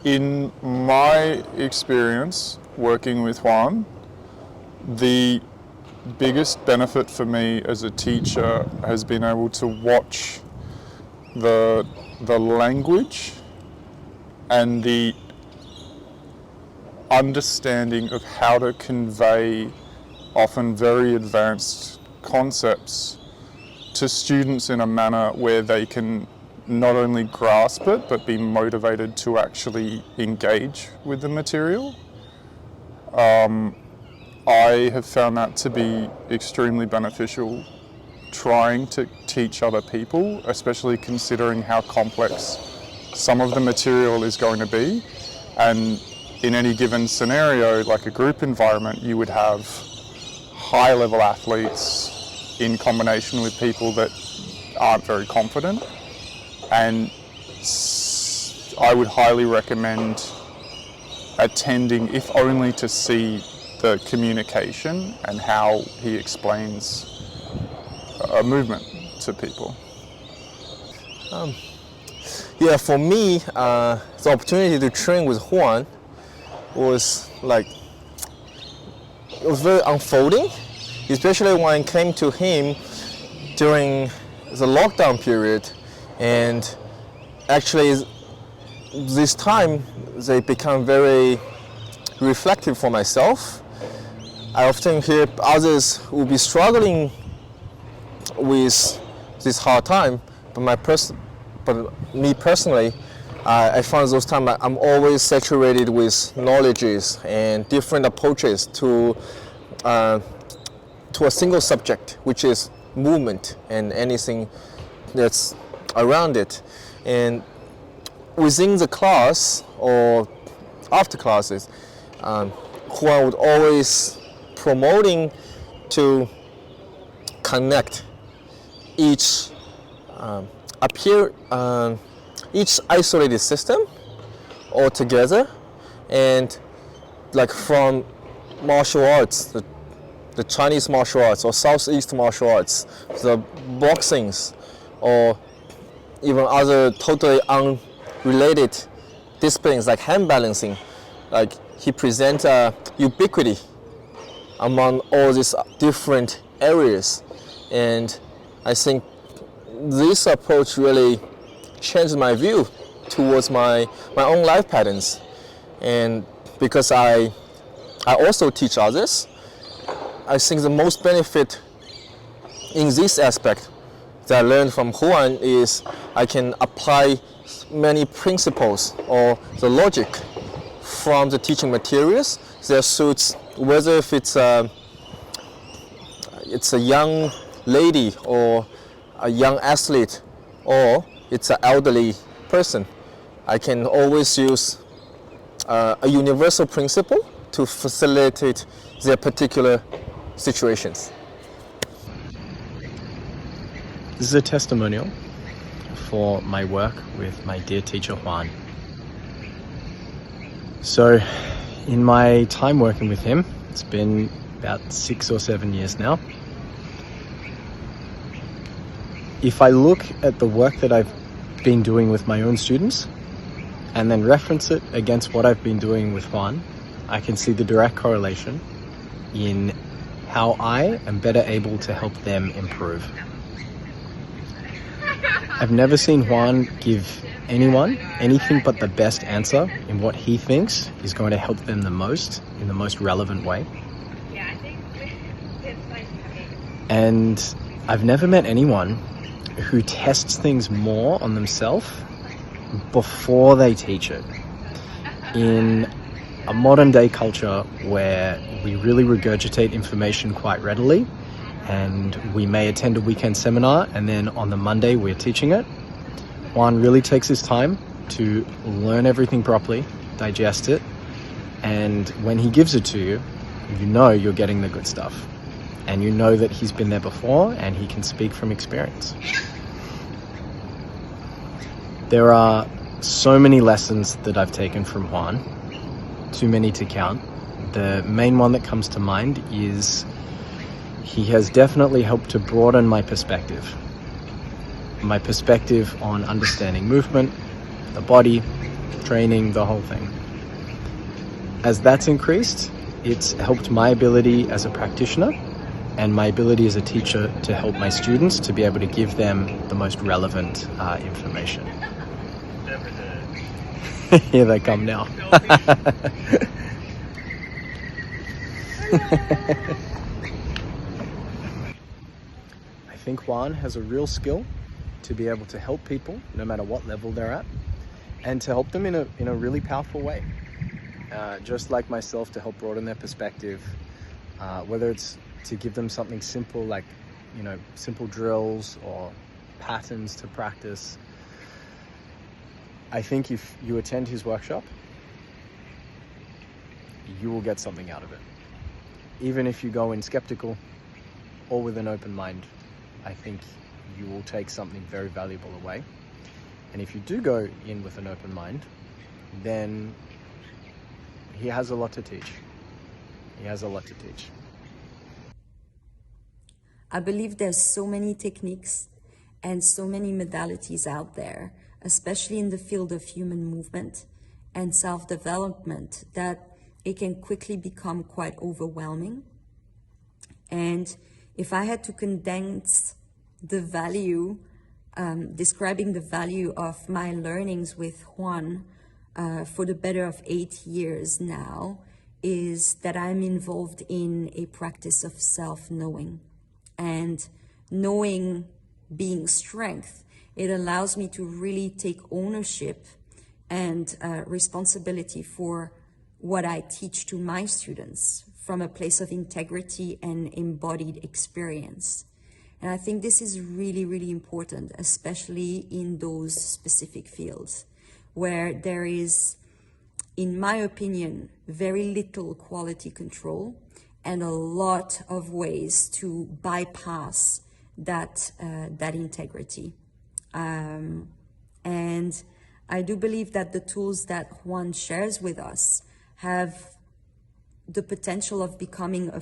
In my experience working with Juan, the biggest benefit for me as a teacher has been able to watch the language and the understanding of how to convey often very advanced concepts to students in a manner where they can not only grasp it but be motivated to actually engage with the material. I have found that to be extremely beneficial trying to teach other people, especially considering how complex some of the material is going to be. And in any given scenario, like a group environment, you would have high-level athletes in combination with people that aren't very confident. And I would highly recommend attending, if only to see the communication and how he explains a movement to people. Yeah, for me, the opportunity to train with Juan was it was very unfolding, especially when I came to him during the lockdown period. And actually, this time, they become very reflective for myself. I often hear others who will be struggling with this hard time, but me personally, I found those times I'm always saturated with knowledges and different approaches to a single subject, which is movement and anything that's around it. And within the class or after classes, Juan would always promoting to connect each each isolated system all together, and like from martial arts, the Chinese martial arts or Southeast martial arts, the boxings, or even other totally unrelated disciplines like hand balancing. Like he presents ubiquity among all these different areas, and I think this approach really changed my view towards my own life patterns. And because I also teach others, I think the most benefit in this aspect that I learned from Juan is I can apply many principles or the logic from the teaching materials that suits, whether if it's a young lady or a young athlete or it's an elderly person. I can always use a universal principle to facilitate their particular situations. This is a testimonial for my work with my dear teacher Juan. So, in my time working with him, it's been about 6 or 7 years now. If I look at the work that I've been doing with my own students and then reference it against what I've been doing with Juan, I can see the direct correlation in how I am better able to help them improve. I've never seen Juan give anyone anything but the best answer in what he thinks is going to help them the most, in the most relevant way. And I've never met anyone who tests things more on themselves before they teach it. In a modern day culture where we really regurgitate information quite readily, and we may attend a weekend seminar and then on the Monday we're teaching it, Juan really takes his time to learn everything properly, digest it, and when he gives it to you, you know you're getting the good stuff. And you know that he's been there before and he can speak from experience. There are so many lessons that I've taken from Juan, too many to count. The main one that comes to mind is he has definitely helped to broaden my perspective on understanding movement, the body, training, the whole thing. As that's increased, it's helped my ability as a practitioner and my ability as a teacher to help my students to be able to give them the most relevant information. Here they come now. I think Juan has a real skill to be able to help people no matter what level they're at, and to help them in a really powerful way. Just like myself, to help broaden their perspective, whether it's to give them something simple like, simple drills or patterns to practice. I think if you attend his workshop, you will get something out of it. Even if you go in skeptical or with an open mind, I think you will take something very valuable away. And if you do go in with an open mind, then he has a lot to teach. He has a lot to teach. I believe there's so many techniques and so many modalities out there, especially in the field of human movement and self-development, that it can quickly become quite overwhelming. And if I had to condense the value, describing the value of my learnings with Juan for the better of 8 years now, is that I'm involved in a practice of self-knowing. And knowing being strength, it allows me to really take ownership and responsibility for what I teach to my students from a place of integrity and embodied experience. And I think this is really, really important, especially in those specific fields where there is, in my opinion, very little quality control and a lot of ways to bypass that integrity. And I do believe that the tools that Juan shares with us have the potential of becoming a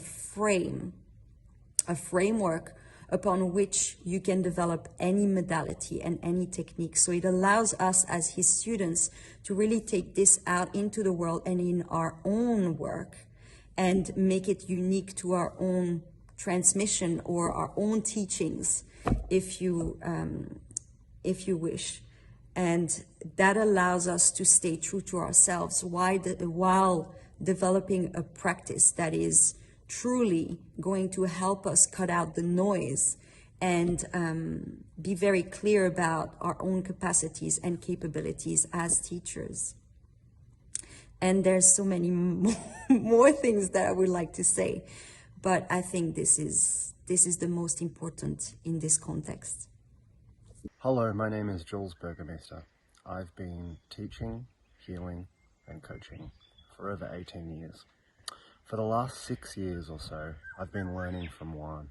framework upon which you can develop any modality and any technique. So it allows us as his students to really take this out into the world and in our own work and make it unique to our own transmission or our own teachings, if you wish. And that allows us to stay true to ourselves while developing a practice that is truly going to help us cut out the noise and be very clear about our own capacities and capabilities as teachers. And there's so many more things that I would like to say, but I think this is the most important in this context. Hello, my name is Jules Burgermeister. I've been teaching, healing and coaching for over 18 years. For the last 6 years or so, I've been learning from Juan.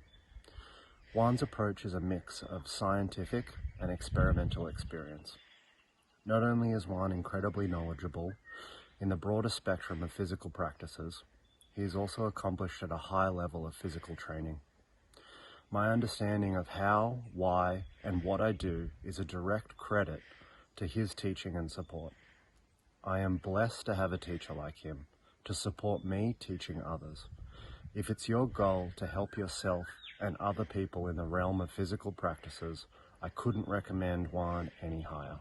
Juan's approach is a mix of scientific and experimental experience. Not only is Juan incredibly knowledgeable in the broader spectrum of physical practices, he is also accomplished at a high level of physical training. My understanding of how, why, and what I do is a direct credit to his teaching and support. I am blessed to have a teacher like him to support me teaching others. If it's your goal to help yourself and other people in the realm of physical practices, I couldn't recommend Juan any higher.